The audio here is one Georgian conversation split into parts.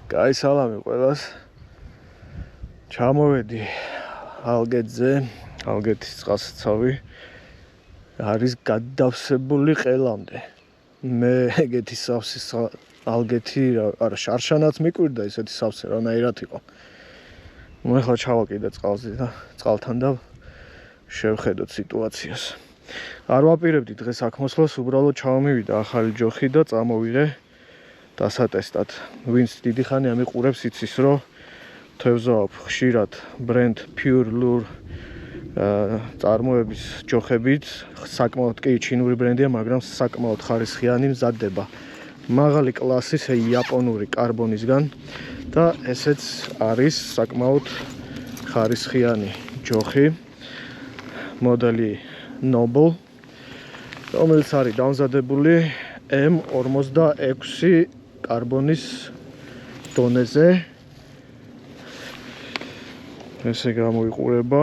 Კაი სალამი ყველას. ჩამოვედი ალგეთზე, ალგეთის წყალსაცავი არის გადავსებული ყელამდე. მე ეგეთი სავსის ალგეთი არა შარშანაც მიკვირდა ესეთი სავსე რანაირად იყო. მე ხა ჩავაკიდე წყალზე და წყალთან და შევხედოთ სიტუაციას. არ ვაპირებდი დღეს აქ მოსვლას, უბრალოდ ჩავმივიდა ახალი ჯოხი და წამოვიღე დასატესტად. ვინც დიდი ხანი ამიყურებს იცის რომ თევზაობ ხშირად brand Pure Lure წარმოების ჯოხებით, საკმაოდ კი ჩინური ბრენდია, მაგრამ საკმაოდ ხარისხიანი მზადდება. მაღალი კლასის იაპონური კარბონისგან და ესეც არის საკმაოდ ხარისხიანი ჯოხი. მოდელი Noble, რომელიც არის დამზადებული M46 კარბონის დონეზე. ესე გამოიყურება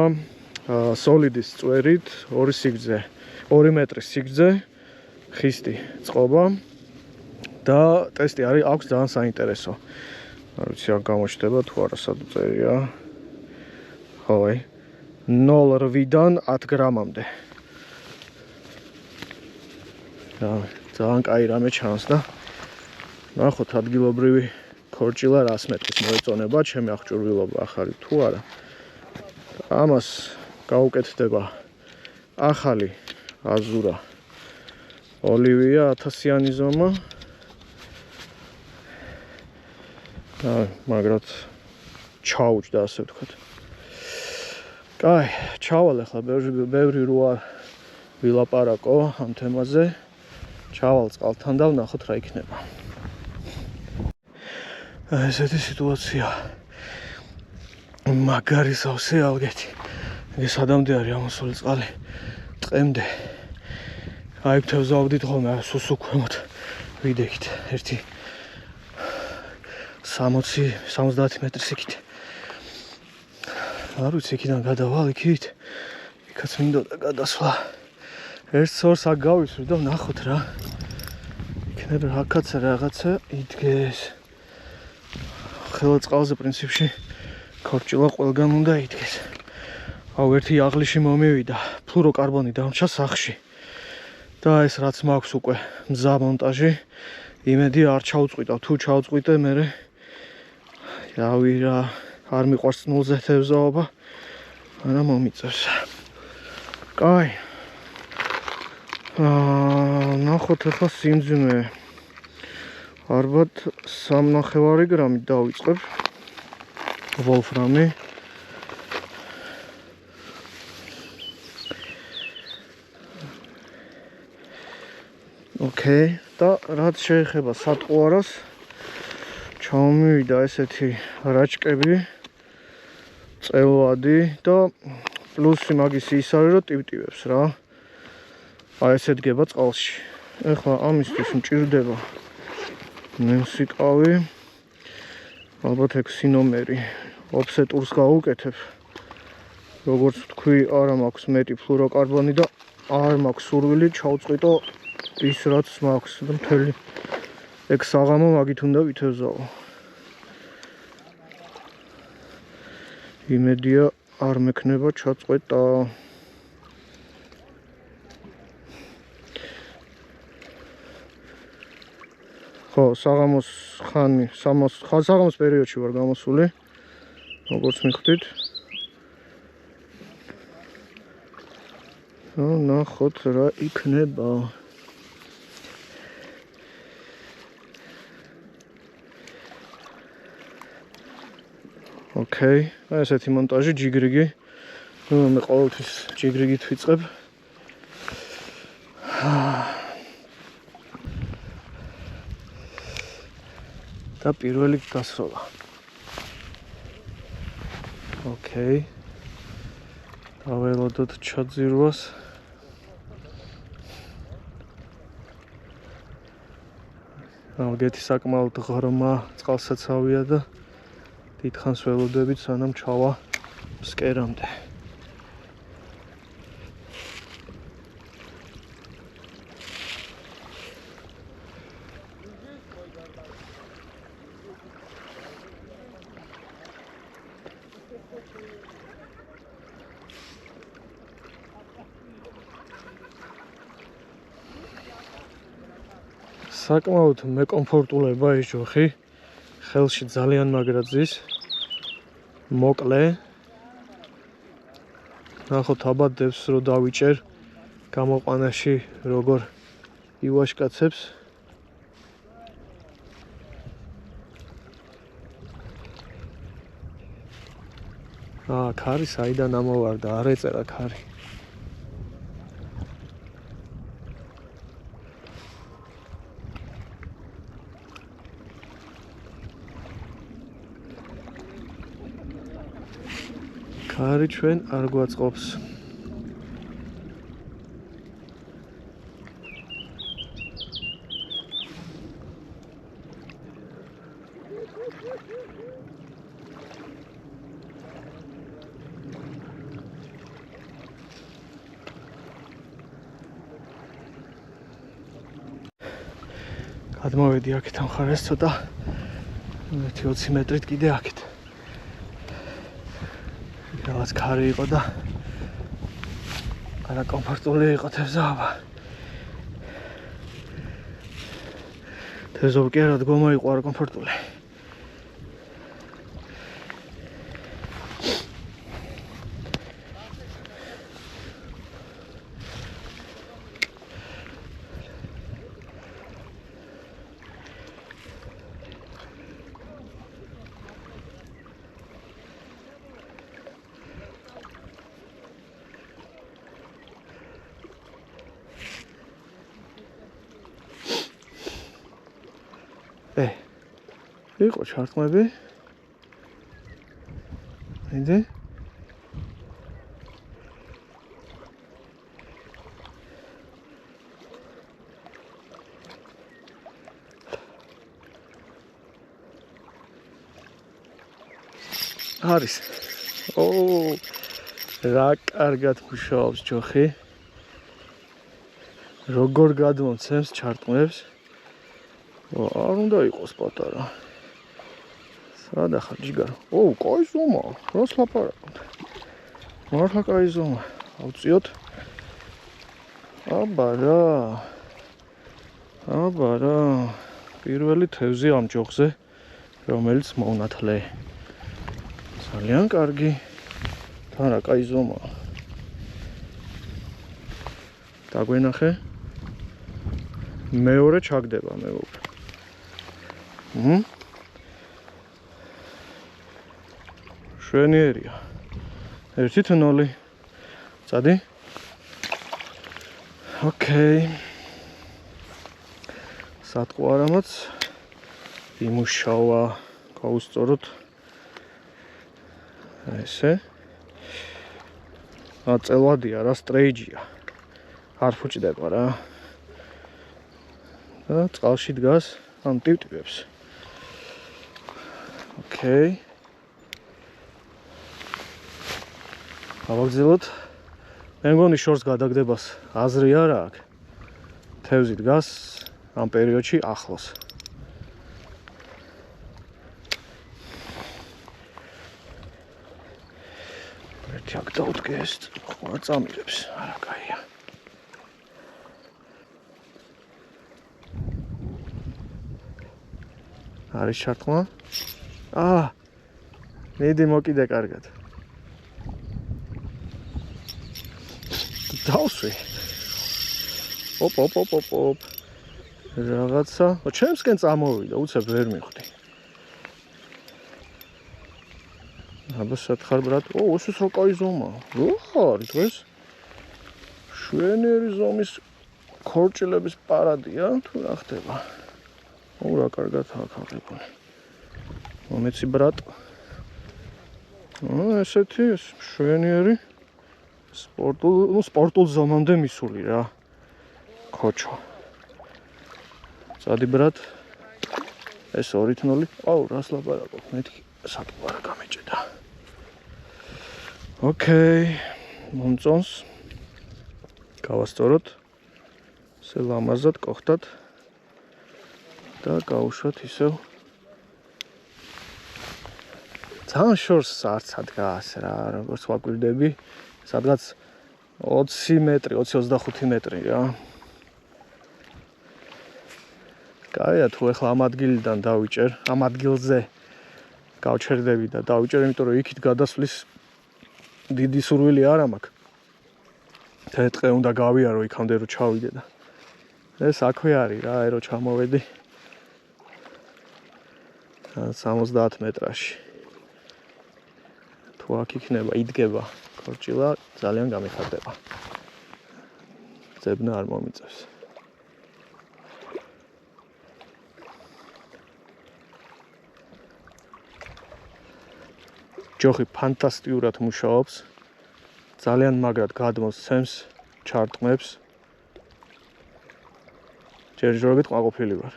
სოლიდის წვერით 2 მეტრის სიგრძე, ხისტი წყობა და ტესტი აქვს ძალიან საინტერესო. არ ვიცი არ გამოჩნდება თუ არა სად წერია. ხო, 0-დან 10 გრამამდე. ძალიან კაი რამე ჩანს და ნახოთ ადგილობრივი ქორჭილა რას მეტყვის მოეწონება, ჩემი აღჭურვილობა ახალი თუ არა. ამას გაუკეთდება ახალი აზურა ოლივია 1000-იანი ზომა. მაგრად ჩაუჭდა ასე ვთქვათ. კაი, ჩავალ ახლა ბევრი რო არ ვილაპარაკო ამ თემაზე. ჩავალ წყალთან და ვნახოთ რა იქნება. ესეთი სიტუაცია. მაგარი სავსე ალგეთი. ეს სადამდე არის ამოსული წყალი ტყემდე. აი თევზაობდით ხოლმე სუსუ ქვემოთ ვიდექით ერთი 60-70 მეტრის იქით. არ ვიცი იქიდან გადავალ იქით. იქაც მინდოდა გადასვლა. ერთ-ორს აქ გავისვრი და ვნახოთ რა. იქნება რაღაცა იდგეს. ხელა წყალზე პრინციპში ქორჭილა ყველგან უნდა იდგეს. აუ ერთი აღლიში მომივიდა, ფლუროკარბონი დამრჩა სახში. და ეს რაც მაქვს უკვე მზა მონტაჟი, იმედი არ ჩაუწყვიტავ. თუ ჩაუწყვიტე, მე რავი რა არ მიყვარს ნულზე თევზაობა, არა მომიწევს. კაი. ნახოთ ახლა სიმძიმე. ალბათ 3.5 გრამით დავიწყებ. ვოლფრამი. ოკეი, და რაც შეეხება სატყუარას, ჩამოვიდა ესეთი რაჭკები, წელვადი და პლუსი მაგის ის არის რომ ტივტივებს რა. აი ესე დგება წყალში. ეხლა ამისთვის მჭირდება ნემსიკავი. ალბათ ექსინომერი ოფსეტურს გავუკეთებ. როგორც თქვი, არა მაქვს მეტი ფლუროკარბონი და არ მაქვს სურვილი ჩავწყვიტო ის რაც მაქვს და მთელი ეგ საღამო მაგით უნდა ვითევზაო. იმედია არ მექნება ჩაწყვეტა. ხო, საღამოს ხანი, საღამოს პერიოდში ვარ გამოსული. როგორც მიხვდით. ნახოთ რა იქნება. ოკეი, ესეთი მონტაჟი ჯიგრიგი. მე ყოველთვის ჯიგრიგით ვიწყებ. და პირველი გასროლა. ოკეი. დაველოდოთ ჩაძირვას. ალგეთი საკმაოდ ღრმა წყალსაცავია და დიდხანს ველოდებით სანამ ჩავა ფსკერამდე. საკმაოდ მეკომფორტულება ეს ჯოხი. ხელში ძალიან მაგრად ზის. მოკლე. ნახოთ აბადებს რო დავიჭერ გამოყვანაში როგორ ივაშკაცებს. ქარი საიდან ამოვარდა, არ ეწერა ქარი. ქარი ჩვენ არ გვაწყობს. გადმოვედი აქეთ ამ ხარეს ცოტა 20 მეტრით კიდე აქეთ. რაღაც ქარი იყო და არა კომფორტული იყო თევზაობა. თევზაობა კი არა დგომა იყო არა კომფორტული. იყო ჩარტყმები. იდე არის. რა კარგად მუშაობს ჯოხი. როგორ გადმოცემს ჩარტყმებს. არ უნდა იყოს პატარა. სადა ხარ ჯიგარ? კაი ზომა. რას ლაპარაკობ? მართლა კაი ზომა. ავწიოთ. აბა რა. პირველი თევზი ამ ჯოხზე, რომელიც მოვნათლე. ძალიან კარგი. თან რა კაი ზომა. დაგვენახე. მეორე ჩაგდება მეუღლე. შვენიერია. 1-0. წადი. ოკეი. სატყვა არამაც იმუშავა. გავუსწოროთ. ესე. აწელვადია რა სტრეიჯია. არ ფუჭდება რა. და წყალში დგას ამ ტივტივებს. ოკეი. ავაგზელოთ. მე მგონი შორს გადაგდებას აზრი არა აქვს. თევზი დგას ამ პერიოდში ახლოს. ერთი აქ დავდგეს, ხოლმე წამილებს, არა კაია. არის ჩარტყმა? მიდი მოკიდე კარგად. დავსვი. ოპ. რაღაცა. ჩემსკენ წამოვიდა, უცებ ვერ მიხვდი. აბა სათხარ ბრატ. ოსის რა კაი ზომა. რა არის დღეს? შვენიერი ზომის ქორჭილების პარადია, თუ რა ხდება? რა კარგად აკაღებული. მომეცი ბრატ. ესეთი შვენიერი სპორტულ ზომამდე მისული რა. ქოჩო. წადი ბრატ. ეს 2-0. რას ლაპარაკობ? მეთქი სატყვა რა გამეჭედა. ოკეი. მომწონს. გავასწოროთ. ესე ლამაზად კოხტად. და გავუშვათ ისევ. ძალიან შორს არც ადგას რა, როგორც ვაკვირდები. სადღაც 20 მეტრი, 20-25 მეტრი რა. კაია, თუ ეხლა ამ ადგილიდან დავიჭერ, ამ ადგილზე გავჩერდები და დავიჭერ, იმიტომ რომ იქით გადასვლის დიდი სურვილი არ მაქვს. თეთყე უნდა გავიარო იქამდე რომ ჩავიდე და ეს აქვე არის რა, რომ ჩამოვედი 70 მეტრაში. თუ აქ იქნება, იდგება ქორჭილა, ძალიან გამიხარდება. ძებნა არ მომიწევს. ჯოხი ფანტასტიკურად მუშაობს. ძალიან მაგრად გადმოსცემს, ჩარტყმებს. ჯერჯერობით ყვაყოფილი ვარ.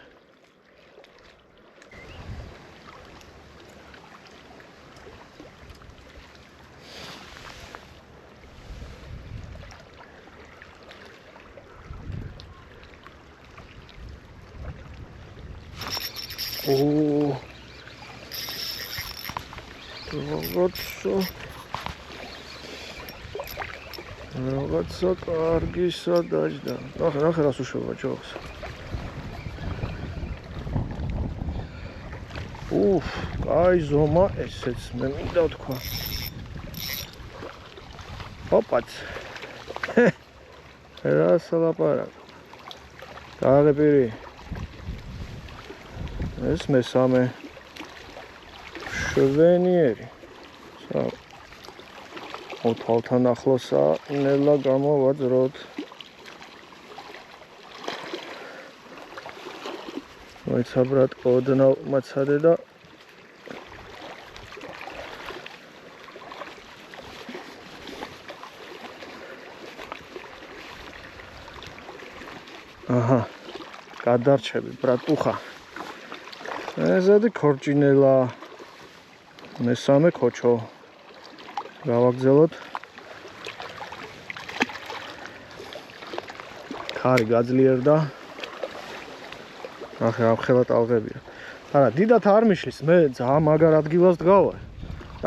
რაღაცა კარგი სადაჯდა. ნახე რას უშვება ჯოხს. კაი ზომა ესეც მე მინდა თქვა. ოპაც. რა სალაპარაკო. გააღებირი. ეს მესამე შვენიერი. თვალთან ახლოსა ნელა გამოვაძროთ. მოიცაბრად ოდნავ მაცადე და აჰა, გადარჩები ბრატუხა. ესეთი ქორჭინელა მესამე ქოჩო. გავაგზავნოთ. ხარი გაძლიერდა. ახლა ამხელად ავღებია. არა, დიდათ არ მიშლის, მე ძალიან მაგარ ადგილას დგავარ.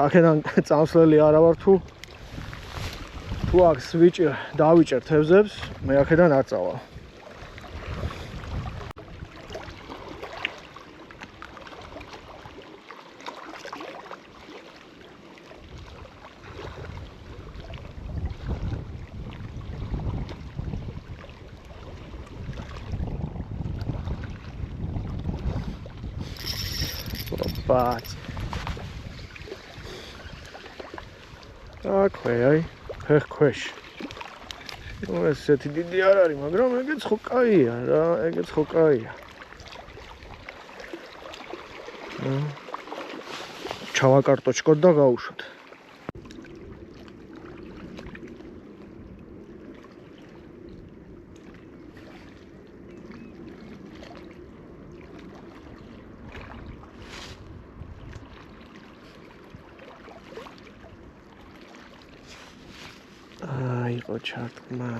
აქედან წამსვლელი არა ვარ თუ აქ დავიჭერ თევზებს, მე აქედან არ წავალ. But აქვე, ფეხქვეშ. ესეთი დიდი არ არის, მაგრამ ეგეც ხო კაია რა, ეგეც ხო კაია. ჩავაკარტოჩკოთ და გავუშვოთ. იყო ჩარტყმა.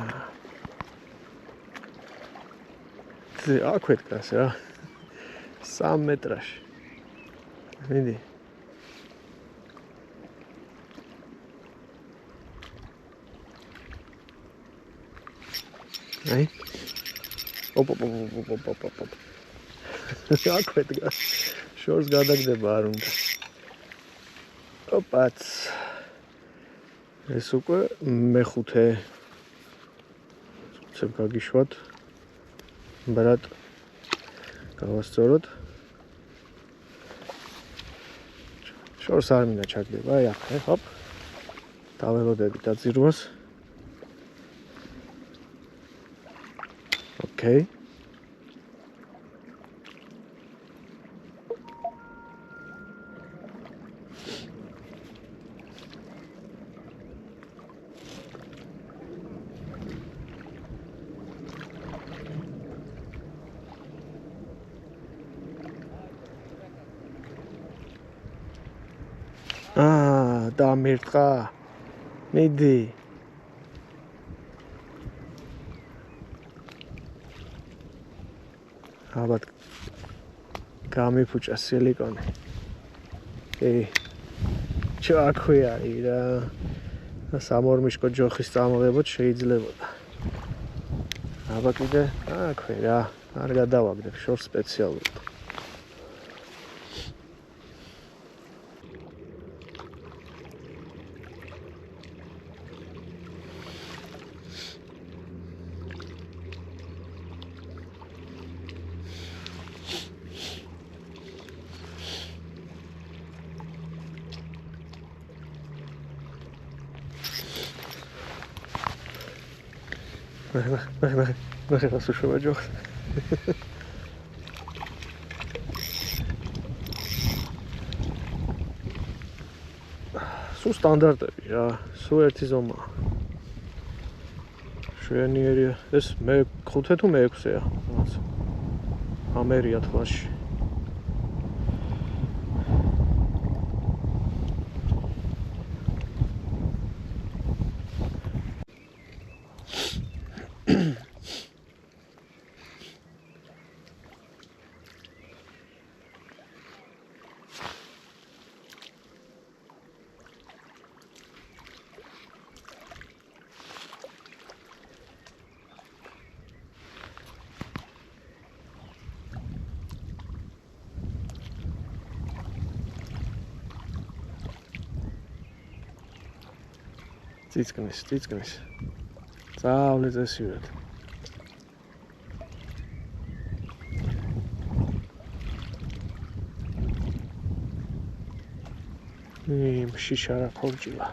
აქვე დგას რა. 3 მეტრაში. მიდი. აი. ოპ. აქვე დგას. შორს გადაგდება არ უნდა. ოპაც. ეს უკვე მეხუთე ცებ გაგიშვათ ბრატ გავასწოროთ შორს არ მინდა ჩაგდება აი ახლა ჰოპ დაველოდები დაძირვას ოკეი დამირტყა მიდი ალბათ გამიფუჭა სილიკონი აქვე არის რა სამორმიშკო ჯოხის წამოლებოთ შეიძლებოდა აბა კიდე აქვე რა არ გადავაგდებ შორს სპეციალურად. ნახე რას უშვება ჯოხს. სულ სტანდარტები რა, სულ ერთი ზომაა. შვენიერია, ეს მე 5 თუ მე 6-ია, რაღაც. ამერია თვალში. წიწკნის. წავლე წესიურად. შიშარა ხორჭილა.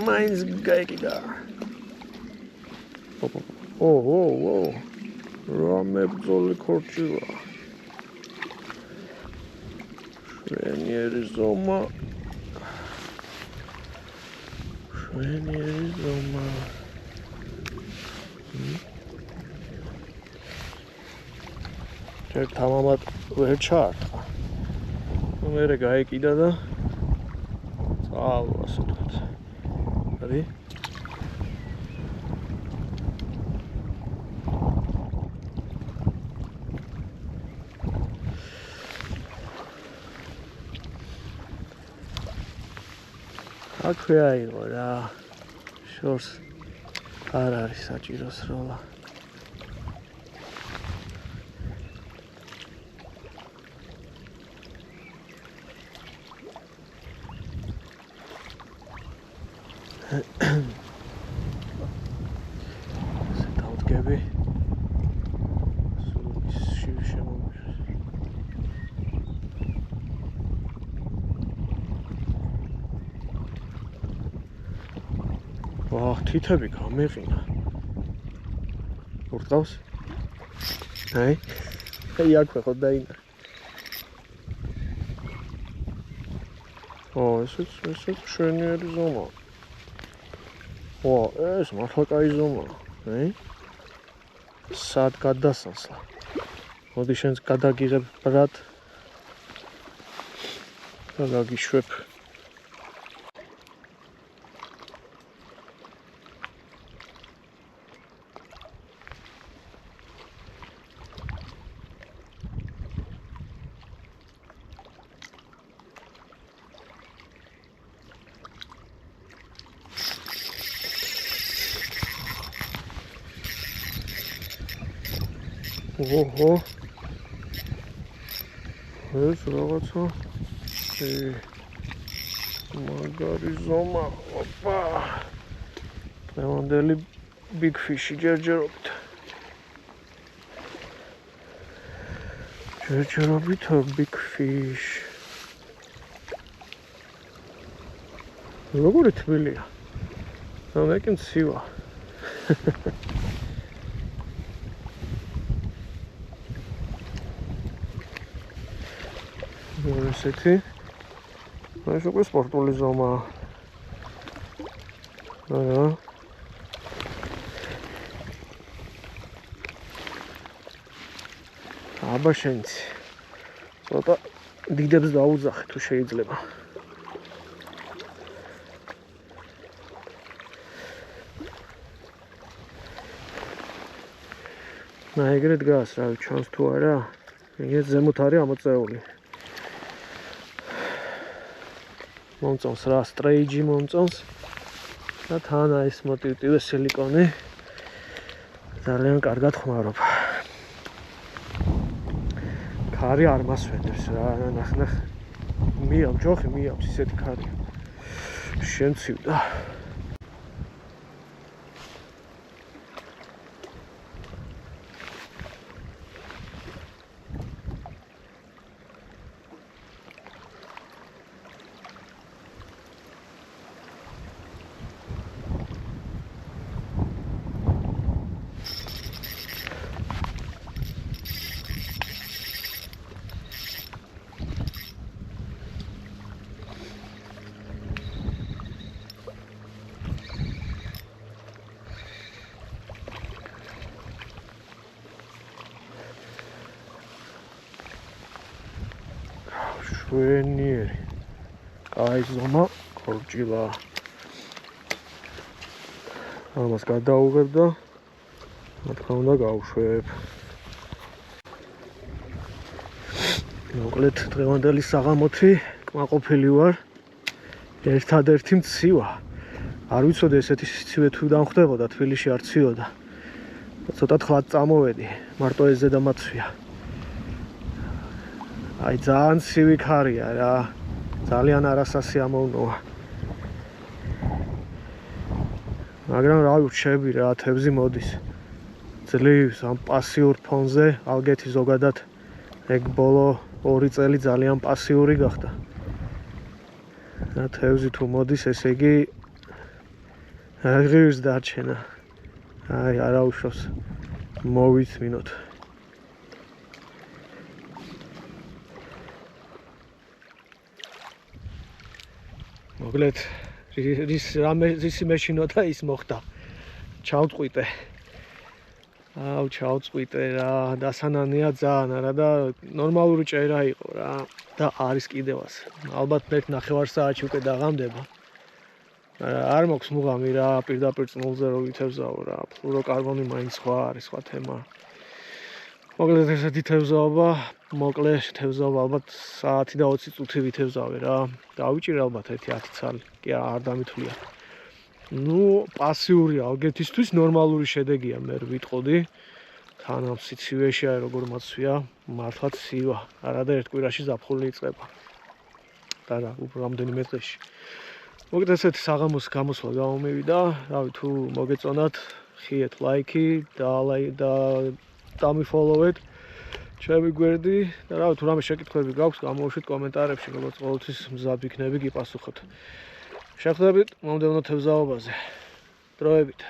მაინც გაიგდა. ო. რამე ბძოლი ხორჭილა. შვენიერი ზომა. ჯერ თამამად ვერ ჩაარტყა. მერე გაიგდა და წავალ ასე თქვა. Ready? აქვე აიღო რა. შორს არ არის საჭირო სროლა. დავდგები. სულ შემომიშვს. თითები გამეყინა. ურტყავს? აი აქვე ხო დაინახე. ესეც შვენიერი ზომა. ეს მართლა კაი ზომაა. სად გადასასლა. მოდი შენს გადაგიღებ ბრატ. და გაგიშვებ. ოჰო. ეს რაღაცა. მაგარი ზომა. ოპა. დღევანდელი big fish-ი ჯერჯერობით. big fish. როგორი თბილია. I can see what. ესეთი ეს უკვე სპორტული ზომაა. აა აბა შენც ცოტა დიდებს დაუძახე თუ შეიძლება. ეგრე დგას, რავი, ჩანს თუ არა. ეგეც ზემოთ არის ამოწეული. მომწონს რა, სტრეიჯი მომწონს. და თან ეს მოტივტივე სილიკონი. ძალიან კარგად ხმარობ. ქარი არ მასვენებს რა, ნახ. მიამ ჯოხი მიამს ისეთი ქარი. შენ ცივდა. შვენიერი. კაი ზომა, ქორჭილა. ამას გადაუღებ და რა თქმა უნდა გავუშვებ. მოკლედ დღევანდელი საღამოთი კმაყოფილი ვარ. ერთადერთი მცივა. არ ვიცოდი ესეთი სიცივე თუ დამხვდებოდა, თბილისში არ ცივოდა. ცოტა ხლად წამოვედი, მარტო ეს ზედამაცვია. აი ძალიან ცივი ქარია რა. ძალიან არასასიამოვნოა. მაგრამ რა ვირჩები რა, თევზი მოდის. ძლივს ამ პასიურ ფონზე, ალგეთი ზოგადად ეგ ბოლო 2 წელი ძალიან პასიური გახდა. და თევზი თუ მოდის, ესე იგი აღირს დარჩენა. აი არა უშავს. მოვიწმინოთ. მოკლედ რისი მეშინო და ის მოხდა. ჩავწყვიტე. აუ ჩავწყვიტე რა, დასანანია ძალიან არა და ნორმალური ჭერა იყო რა და არის კიდევაც. ალბათ მე 9 საათში უკვე დაღამდება. არ მოქვს მუღამი რა, პირდაპირ წნულზე რო ვითევზაო რა. ფლუროკარბონი მაინც სხვა არის, სხვა თემა. მოკლედ ესეთი თევზაობა, მოკლე თევზაობა ალბათ საათი და 20 წუთი ვითევზავე რა. დავიჭირე ალბათ 1-10 ცალი, კი არ დამითვლია. ნუ პასიური ალგეთისთვის ნორმალური შედეგია მე ვიტყოდი. თან ამ სიცივეში აი როგორ მაცვია, მართლაც ცივა. არა და ერთ კვირაში ზაფხული იწყება. და რა, უფრო რამდენიმე დღეში. მოკლედ ესეთი საღამოს გამოსვლა გამომივიდა. რავი, თუ მოგეწონათ, ხიეთ ლაიქი და დამიფოლოვეთ ჩემი გვერდი და რავი, თუ რამე შეკითხვები გაქვთ, გამოუშვით კომენტარებში, როგორც ყოველთვის მზად ვიქნები გიპასუხოთ. შეხვდებით მომდევნო თევზაობაზე. დროებით.